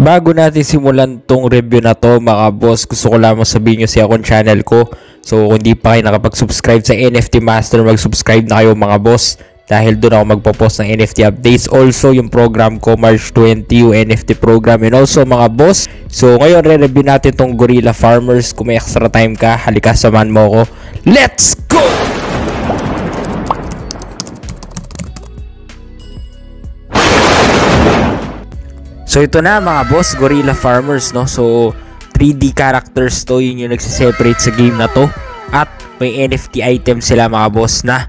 Bago natin simulan tong review na to mga boss, gusto ko lamang sabihin nyo sa akong channel ko. So kung di pa kayo nakapag-subscribe sa NFT Master, mag-subscribe na kayo mga boss. Dahil doon ako magpo-post ng NFT updates. Also yung program ko March 20, yung NFT program. And also mga boss, so ngayon re-review natin tong Gorilla Farmers. Kung may extra time ka, halika samahan mo ako. Let's go! So ito na mga boss, Gorilla Farmers, no? So 3D characters to, yun yung nagsiseparate sa game na to. At may NFT items sila mga boss na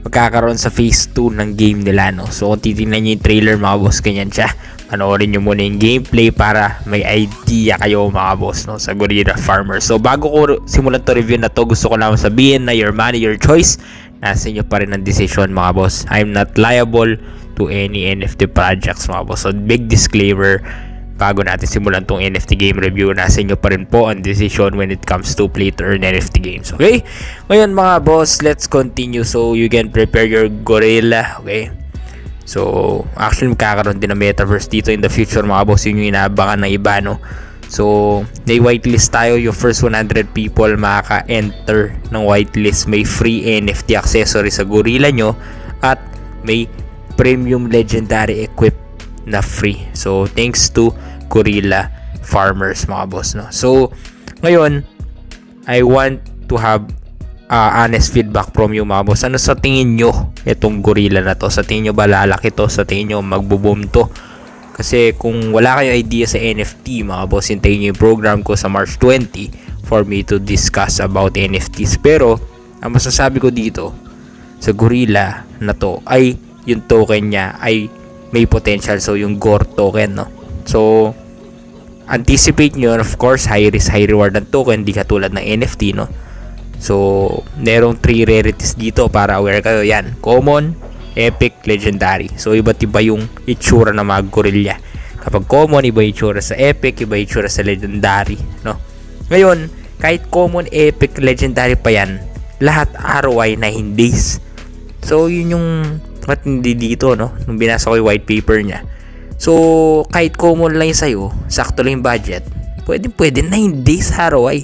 magkakaroon sa phase 2 ng game nila, no? So kung titignan nyo yung trailer mga boss, ganyan siya. Panoorin nyo muna yung gameplay para may idea kayo mga boss, no? Sa Gorilla Farmers. So bago ko simulan to review na to, gusto ko lang sabihin na your money, your choice. Nasa inyo pa rin ang decision mga boss. I'm not liable to any NFT projects mga boss. So big disclaimer bago natin simulan tong NFT game review, nasa inyo pa rin po ang decision when it comes to play to earn NFT games. Okay? Ngayon mga boss, let's continue. So you can prepare your Gorilla. Okay? So actually magkakaroon din ng metaverse dito in the future mga boss. Yun yung inaabangan ng iba, no? So may whitelist tayo. Yung first 100 people makaka-enter ng whitelist. May free NFT accessory sa Gorilla nyo at may premium legendary equip na free. So thanks to Gorilla Farmers mga boss, no? So ngayon I want to have honest feedback from you mga boss. Ano sa tingin nyo itong Gorilla na to? Sa tingin nyo ba lalaki to? Sa tingin nyo magbo-boom to? Kasi kung wala kayong idea sa NFT mga boss, hintayin nyo yung program ko sa March 20 for me to discuss about NFTs. Pero ang masasabi ko dito sa Gorilla na to ay yung token niya ay may potential. So yung Gore token, no? So anticipate nyo, of course, high risk high reward ang token, di katulad ng NFT, no? So merong 3 rarities dito para aware kayo. Yan, common, epic, legendary. So iba't iba yung itsura ng mga gorilla. Kapag common, iba yung itsura sa epic, iba yung itsura sa legendary, no? Ngayon, kahit common, epic, legendary pa yan, lahat ROI 9 days. So yun yung hindi dito, no? Nung binasa ko yung white paper niya. So kahit common lang sa'yo, sakto lang yung budget, pwede 9 days ROI.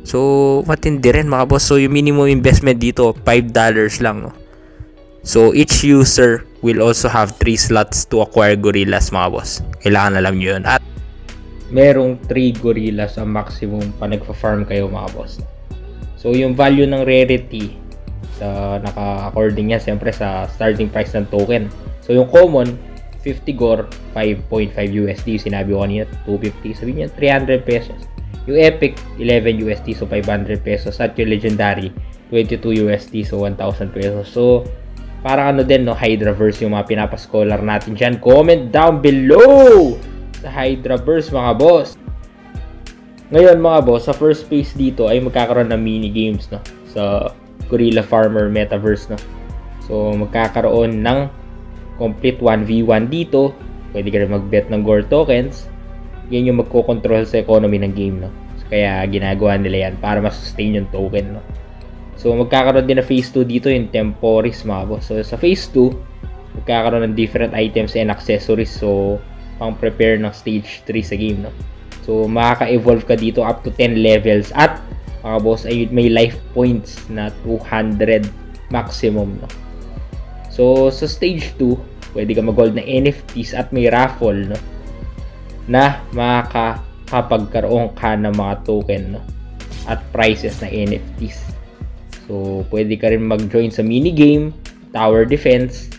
So matindi rin mga boss. So yung minimum investment dito $5 lang, no? So each user will also have 3 slots to acquire gorillas mga boss. Kailangan alam nyo yun. At merong 3 gorillas ang maximum pa nagpa-farm kayo mga boss. So yung value ng rarity naka-according niya siyempre sa starting price ng token. So yung common 50 Gore 5.5 USD, sinabi ko kanina 250, sabihin niya 300 pesos. Yung epic 11 USD, so 500 pesos. At yung legendary 22 USD, so 1,000 pesos. So parang ano din, no, Hydraverse yung mga pinapascholar natin dyan. Comment down below sa Hydraverse mga boss. Ngayon mga boss, sa first phase dito ay magkakaroon ng mini games, no, sa Gorilla Farmer Metaverse, no? So magkakaroon ng complete 1v1 dito. Pwede ka rin mag-bet ng Gore tokens. Yan yung magko-control sa economy ng game, no? So, kaya ginagawa nila yan para ma-sustain yung token, no? So magkakaroon din na phase 2 dito, yung Temporis mga boss. So sa phase 2 magkakaroon ng different items and accessories. So pang prepare ng stage 3 sa game, no? So makaka-evolve ka dito up to 10 levels. At mga boss ay may life points na 200 maximum, no? So sa stage 2 pwede ka mag-gold na NFTs at may raffle, no, na makakapagkaroon ka ng mga token, no, at prices na NFTs. So pwede ka rin mag-join sa minigame Tower Defense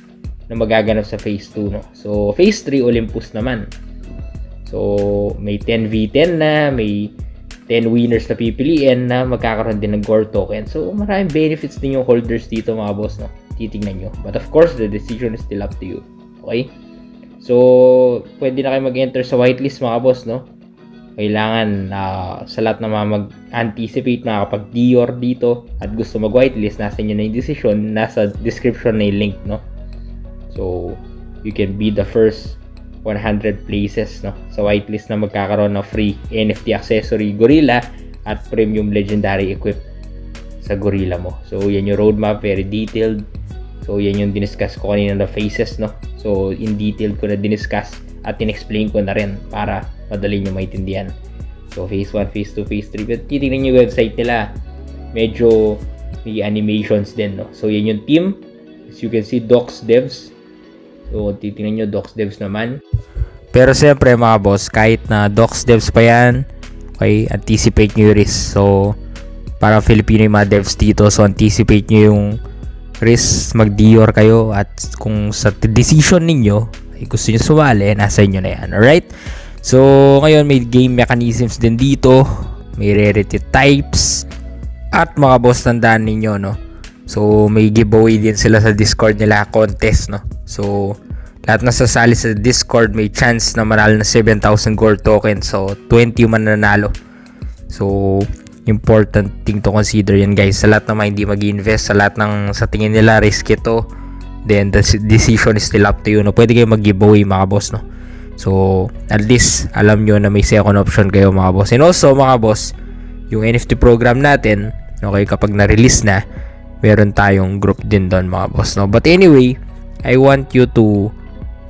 na magaganap sa phase 2, no? So phase 3 Olympus naman. So may 10v10 na, may 10 winners na pipiliin na magkakaroon din ng Gore token. So maraming benefits din yung holders dito mga boss, no? Titignan nyo. But of course, the decision is still up to you. Okay? So pwede na kayo mag-enter sa whitelist mga boss, no? Kailangan sa lahat na mag-anticipate makakapag-Dior dito at gusto mag-whitelist, nasa inyo na yung decision. Nasa description na yung link, no? So you can be the first 100 places, no, sa whitelist na magkakaroon ng free NFT accessory Gorilla at premium legendary equip sa Gorilla mo. So yan yung roadmap, very detailed. So yan yung diniscuss ko kanina na phases, no. So in detail ko na diniscuss at in-explain ko na rin para madali nyo maintindihan. So phase 1, phase 2, phase 3. But titignan nyo yung website nila, medyo may animations din, no? So yan yung team. As you can see, Docs Devs. So titignan nyo, Docs Devs naman. Pero siyempre mga boss, kahit na Docs Devs pa yan, okay, anticipate nyo yung risk. So para Filipino yung mga devs dito, so anticipate nyo yung risk, mag-Dior kayo, at kung sa decision ninyo ay gusto nyo sumali, nasa inyo na yan. Alright? So ngayon may game mechanisms din dito, may rarity types, at mga boss, tandaan ninyo, no? So may giveaway din sila sa Discord nila, contest, no? So lahat na sasali sa Discord may chance na manalo na 7,000 gold tokens. So 20 yung mananalo. So important thing to consider yan, guys. Sa lahat na hindi mag-invest, sa lahat ng sa tingin nila risk ito, then the decision is still up to you, no? Pwede kayo mag-giveaway mga boss, no? So at least alam nyo na may second option kayo mga boss. And also mga boss, yung NFT program natin, okay, kapag na-release na, meron tayong group din doon mga boss, no? But anyway, I want you to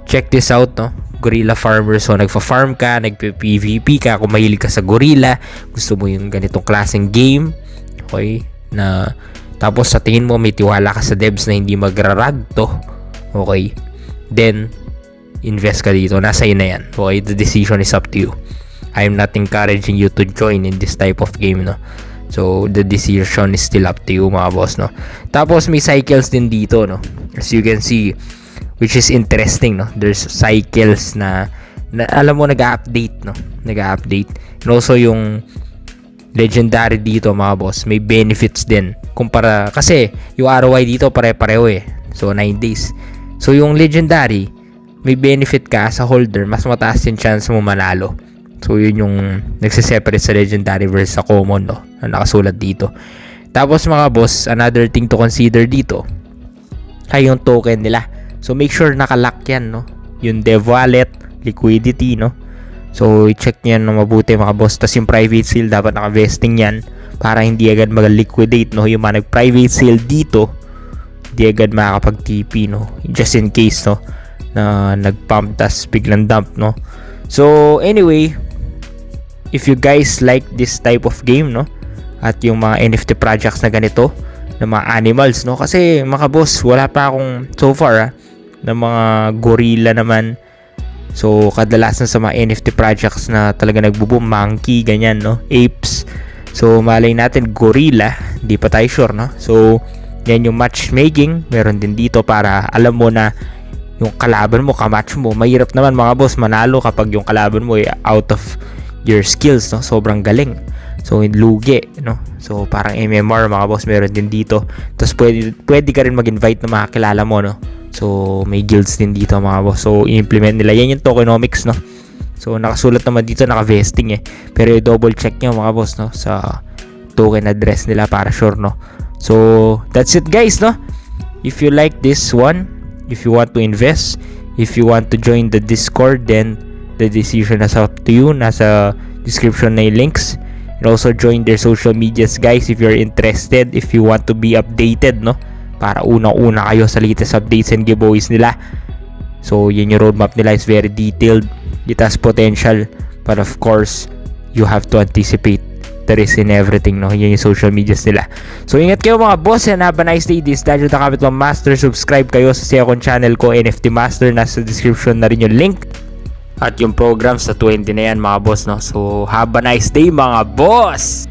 check this out, no? Gorilla Farmers. So nagfa-farm ka, nagpe-PVP ka, kung mahilig ka sa gorilla, gusto mo yung ganitong klaseng game, okay, na tapos sa tingin mo may tiwala ka sa devs na hindi magrarag to, okay, then invest ka dito, nasa iyo na yan, okay? The decision is up to you. I am not encouraging you to join in this type of game, no? So the decision is still up to you mga boss, no? Tapos may cycles din dito, no? As you can see, which is interesting, no? There's cycles na alam mo, nag-update, no? Nag-update. And also yung legendary dito mga boss, may benefits din kumpara, kasi yung ROI dito pare-pareho eh. So 9 days. So yung legendary, may benefit ka sa holder, mas mataas yung chance mo manalo. So yun yung nagsiseparate sa legendary versus sa common, no? Na nakasulat dito. Tapos mga boss, another thing to consider dito ay yung token nila. So make sure nakalock yan, no? Yung dev wallet, liquidity, no? So i-check nyo yan na mabuti mga boss. Tapos yung private sale, dapat naka-vesting yan para hindi agad mag-liquidate, no? Yung mga nag-private sale dito, hindi agad makakapag-TP, no? Just in case, no? Na nag-pump tas biglang dump, no? So anyway, if you guys like this type of game, no? At yung mga NFT projects na ganito, na mga animals, no? Kasi mga boss, wala pa akong so far, na mga gorilla naman. So kadalasan sa mga NFT projects na talaga nagbo-boom, monkey, ganyan, no? Apes. So malay natin gorilla, di pa tayo sure, no? So yan yung matchmaking, meron din dito para alam mo na yung kalaban mo, kamatch mo. Mahirap naman mga boss manalo kapag yung kalaban mo ay out of your skills, no? Sobrang galing. So lugi, no? So parang MMR mga boss, meron din dito. Tapos pwede ka rin mag-invite ng mga kilala mo, no? So may guilds din dito mga boss. So i-implement nila yan yung tokenomics, no? So nakasulat naman dito, naka-vesting eh. Pero i-double check nyo mga boss, no? Sa token address nila para sure, no? So that's it guys, no? If you like this one, if you want to invest, if you want to join the Discord, then the decision is up to you. Nasa description na yung links. And also join their social medias guys if you're interested, if you want to be updated, no? Para unang-una kayo sa latest updates and giveaways nila. So yun yung roadmap nila, is very detailed. It has potential, but of course you have to anticipate the risk in everything, no? Yun yung social medias nila. So ingat kayo mga boss, and have a nice day. This is Daniel the Capital Master. Subscribe kayo sa second channel ko, NFT Master. Nasa description na rin yung link. At yung program sa 20 na yan mga boss, no? So have a nice day mga boss!